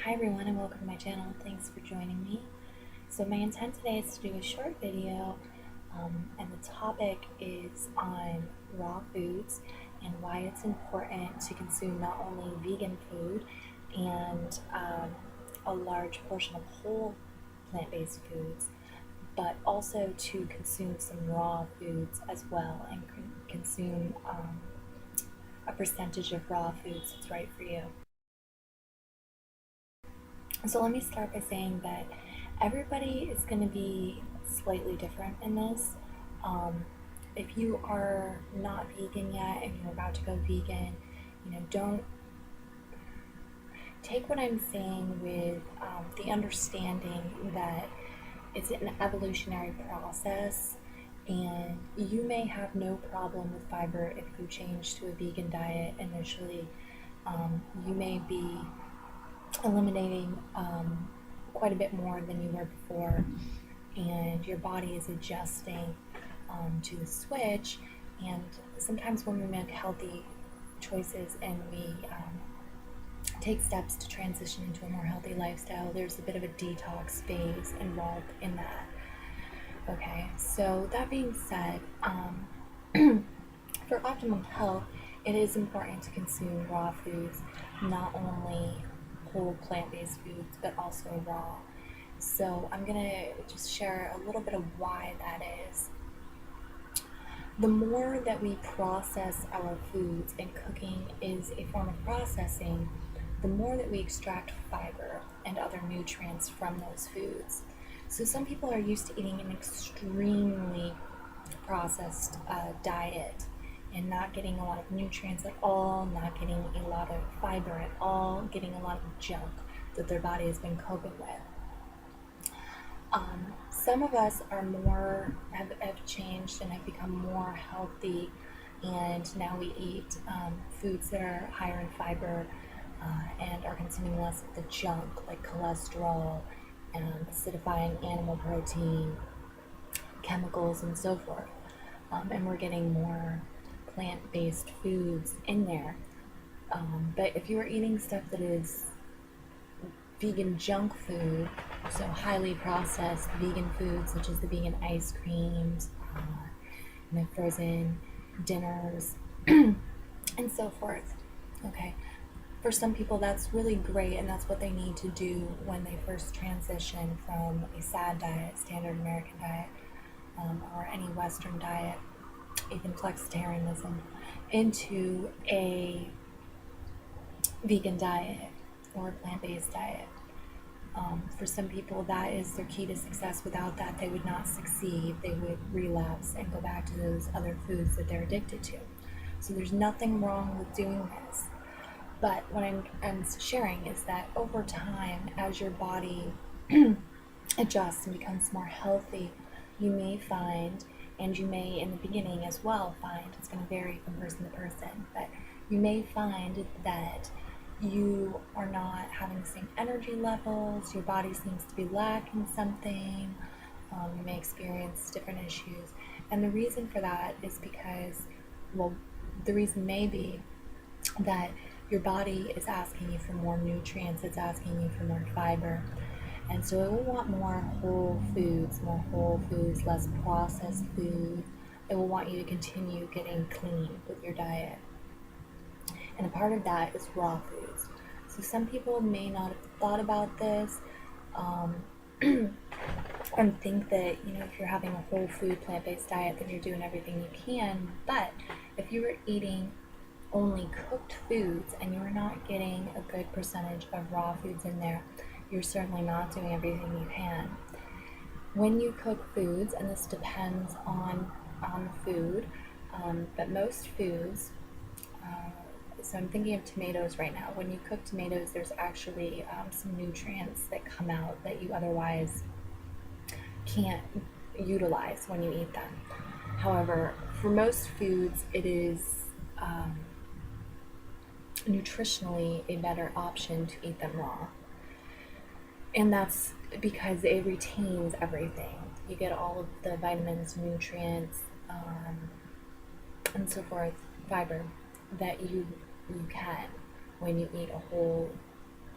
Hi everyone and welcome to my channel. Thanks for joining me. So my intent today is to do a short video and the topic is on raw foods and why it's important to consume not only vegan food and a large portion of whole plant-based foods, but also to consume some raw foods as well and consume a percentage of raw foods that's right for you. So let me start by saying that everybody is going to be slightly different in this. If you are not vegan yet and you're about to go vegan, don't take what I'm saying with the understanding that it's an evolutionary process, and you may have no problem with fiber if you change to a vegan diet initially. You may be eliminating quite a bit more than you were before, and your body is adjusting to the switch. And sometimes when we make healthy choices and we take steps to transition into a more healthy lifestyle, there's a bit of a detox phase involved in that. Okay, so that being said, for optimal health, it is important to consume raw foods, not only whole plant-based foods, but also raw. So I'm gonna just share a little bit of why that is. The more that we process our foods, and cooking is a form of processing, the more that we extract fiber and other nutrients from those foods. So some people are used to eating an extremely processed diet and not getting a lot of nutrients at all, not getting a lot of fiber at all, getting a lot of junk that their body has been coping with. Some of us are have changed and have become more healthy, and now we eat foods that are higher in fiber and are consuming less of the junk like cholesterol and acidifying animal protein, chemicals, and so forth. And we're getting more plant-based foods in there. But if you are eating stuff that is vegan junk food, so highly processed vegan foods such as the vegan ice creams, and the frozen dinners, and so forth. Okay, for some people that's really great, and that's what they need to do when they first transition from a SAD diet, standard American diet, or any Western diet, even flexitarianism, into a vegan diet or a plant-based diet. For some people, that is their key to success. Without that, they would not succeed. They would relapse and go back to those other foods that they're addicted to. So there's nothing wrong with doing this. But what I'm sharing is that over time, as your body adjusts and becomes more healthy, you may find, and you may in the beginning as well find, it's going to vary from person to person, but you may find that you are not having the same energy levels, your body seems to be lacking something, you may experience different issues. And the reason for that is because, well, the reason may be that your body is asking you for more nutrients, it's asking you for more fiber. And so it will want more whole foods, less processed food. It will want you to continue getting clean with your diet. And a part of that is raw foods. So some people may not have thought about this and think that, if you're having a whole food plant-based diet, then you're doing everything you can. But if you were eating only cooked foods and you are not getting a good percentage of raw foods in there, you're certainly not doing everything you can. When you cook foods, and this depends on food, but most foods, so I'm thinking of tomatoes right now. When you cook tomatoes, there's actually some nutrients that come out that you otherwise can't utilize when you eat them. However, for most foods, it is nutritionally a better option to eat them raw. And that's because it retains everything. You get all of the vitamins, nutrients, and so forth, fiber, that you can when you eat a whole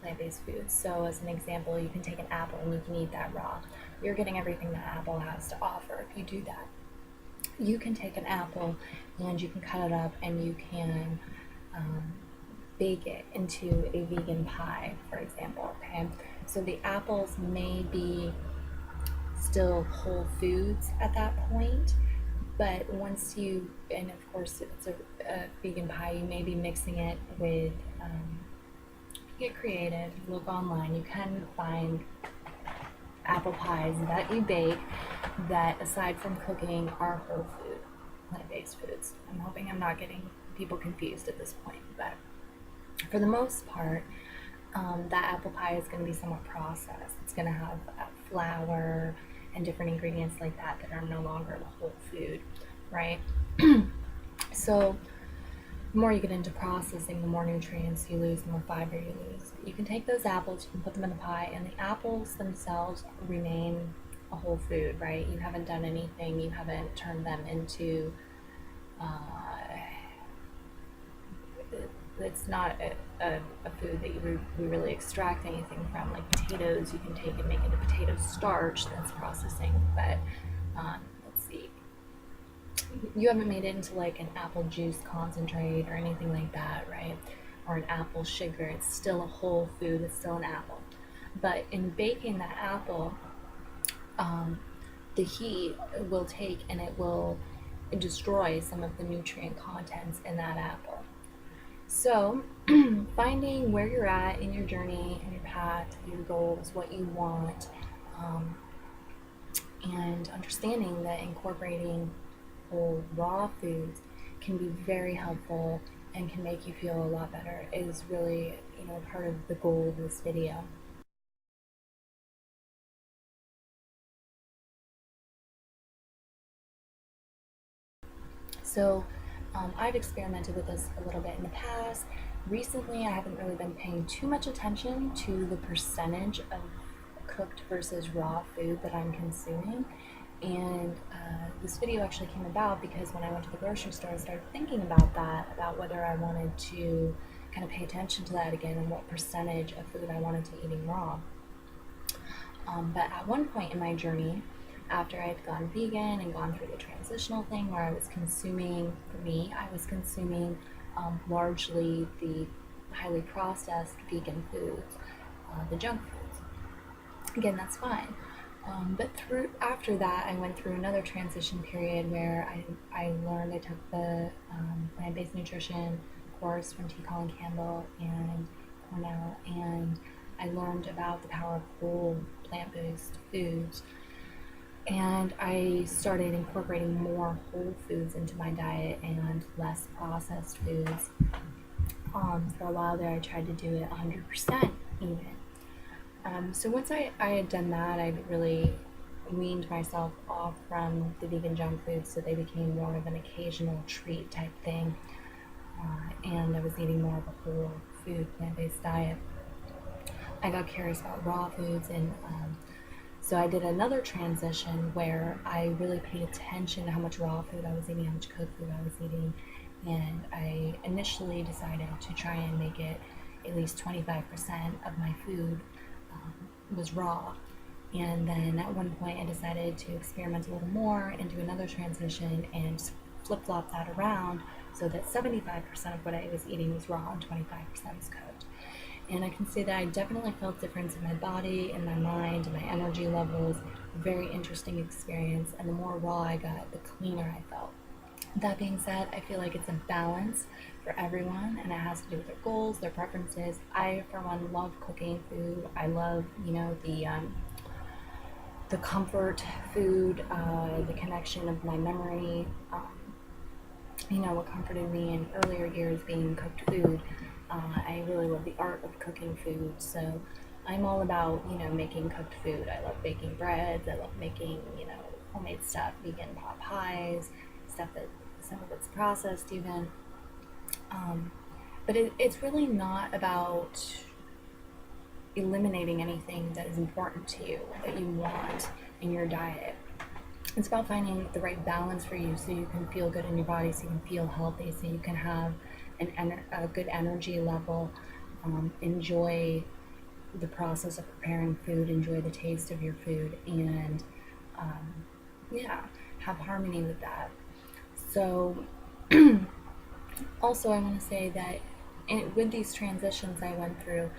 plant-based foods. So as an example, you can take an apple and you can eat that raw. You're getting everything that apple has to offer if you do that. You can take an apple and you can cut it up and you can bake it into a vegan pie, for example. Okay, so the apples may be still whole foods at that point, but once you, and of course it's a vegan pie, you may be mixing it with, get creative, look online, you can find apple pies that you bake that, aside from cooking, are whole food, plant-based foods. I'm hoping I'm not getting people confused at this point, but for the most part, that apple pie is going to be somewhat processed. It's going to have flour and different ingredients like that that are no longer the whole food, right? So the more you get into processing, the more nutrients you lose, the more fiber you lose. You can take those apples, you can put them in a pie, and the apples themselves remain a whole food, right? You haven't done anything, you haven't turned them into, it's not a food that we really extract anything from. Like potatoes, you can take and make into potato starch, that's processing, but let's see, you haven't made it into like an apple juice concentrate or anything like that, right? Or an apple sugar. It's still a whole food, it's still an apple. But in baking that apple, the heat will take and it will destroy some of the nutrient contents in that apple. So, finding where you're at in your journey, in your path, your goals, what you want, and understanding that incorporating whole raw foods can be very helpful and can make you feel a lot better is really, part of the goal of this video. So I've experimented with this a little bit in the past. Recently, I haven't really been paying too much attention to the percentage of cooked versus raw food that I'm consuming. And this video actually came about because when I went to the grocery store, I started thinking about that, about whether I wanted to kind of pay attention to that again and what percentage of food I wanted to eating raw. But at one point in my journey, after I had gone vegan and gone through the transitional thing where I was consuming, for me, I was consuming largely the highly processed vegan foods, the junk foods. Again, that's fine. But after that, I went through another transition period where I learned, I took the plant-based nutrition course from T. Colin Campbell and Cornell, and I learned about the power of whole plant-based foods. And I started incorporating more whole foods into my diet and less processed foods. For a while there, I tried to do it 100% even. So once I had done that, I really weaned myself off from the vegan junk foods, so they became more of an occasional treat type thing. And I was eating more of a whole food, plant-based diet. I got curious about raw foods, and so I did another transition where I really paid attention to how much raw food I was eating, how much cooked food I was eating, and I initially decided to try and make it at least 25% of my food was raw. And then at one point I decided to experiment a little more and do another transition and flip-flop that around so that 75% of what I was eating was raw and 25% was cooked. And I can say that I definitely felt difference in my body, in my mind, in my energy levels. Very interesting experience, and the more raw I got, the cleaner I felt. That being said, I feel like it's a balance for everyone, and it has to do with their goals, their preferences. I, for one, love cooking food. I love, the comfort food, the connection of my memory. What comforted me in earlier years being cooked food. I really love the art of cooking food, so I'm all about, making cooked food. I love baking breads, I love making, homemade stuff, vegan pot pies, stuff that some of it's processed even. But it's really not about eliminating anything that is important to you, that you want in your diet. It's about finding the right balance for you so you can feel good in your body, so you can feel healthy, so you can have a good energy level, enjoy the process of preparing food, enjoy the taste of your food, and yeah, have harmony with that. So, also, I want to say that with these transitions I went through,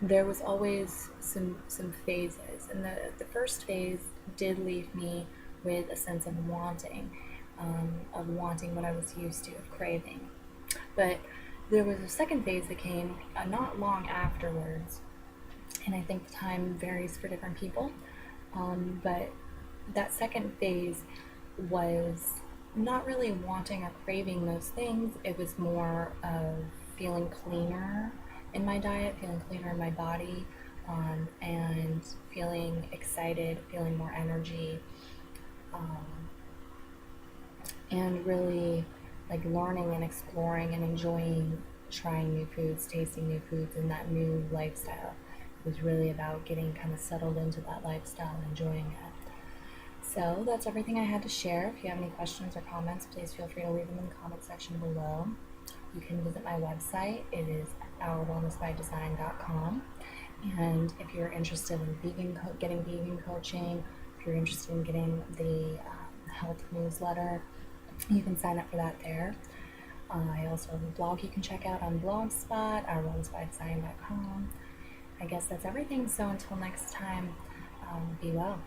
there was always some phases, and the first phase did leave me with a sense of wanting what I was used to, of craving. But there was a second phase that came not long afterwards, and I think the time varies for different people. But that second phase was not really wanting or craving those things. It was more of feeling cleaner in my diet, feeling cleaner in my body, and feeling excited, feeling more energy, um, and really like learning and exploring and enjoying trying new foods, tasting new foods, and that new lifestyle. It was really about getting kind of settled into that lifestyle and enjoying it. So that's everything I had to share. If you have any questions or comments, please feel free to leave them in the comment section below. You can visit my website. It is ourwellnessbydesign.com. And if you're interested in getting vegan coaching, if you're interested in getting the health newsletter, you can sign up for that there. I also have a blog you can check out on Blogspot, ourwellnessbydesign.com. I guess that's everything. So until next time, be well.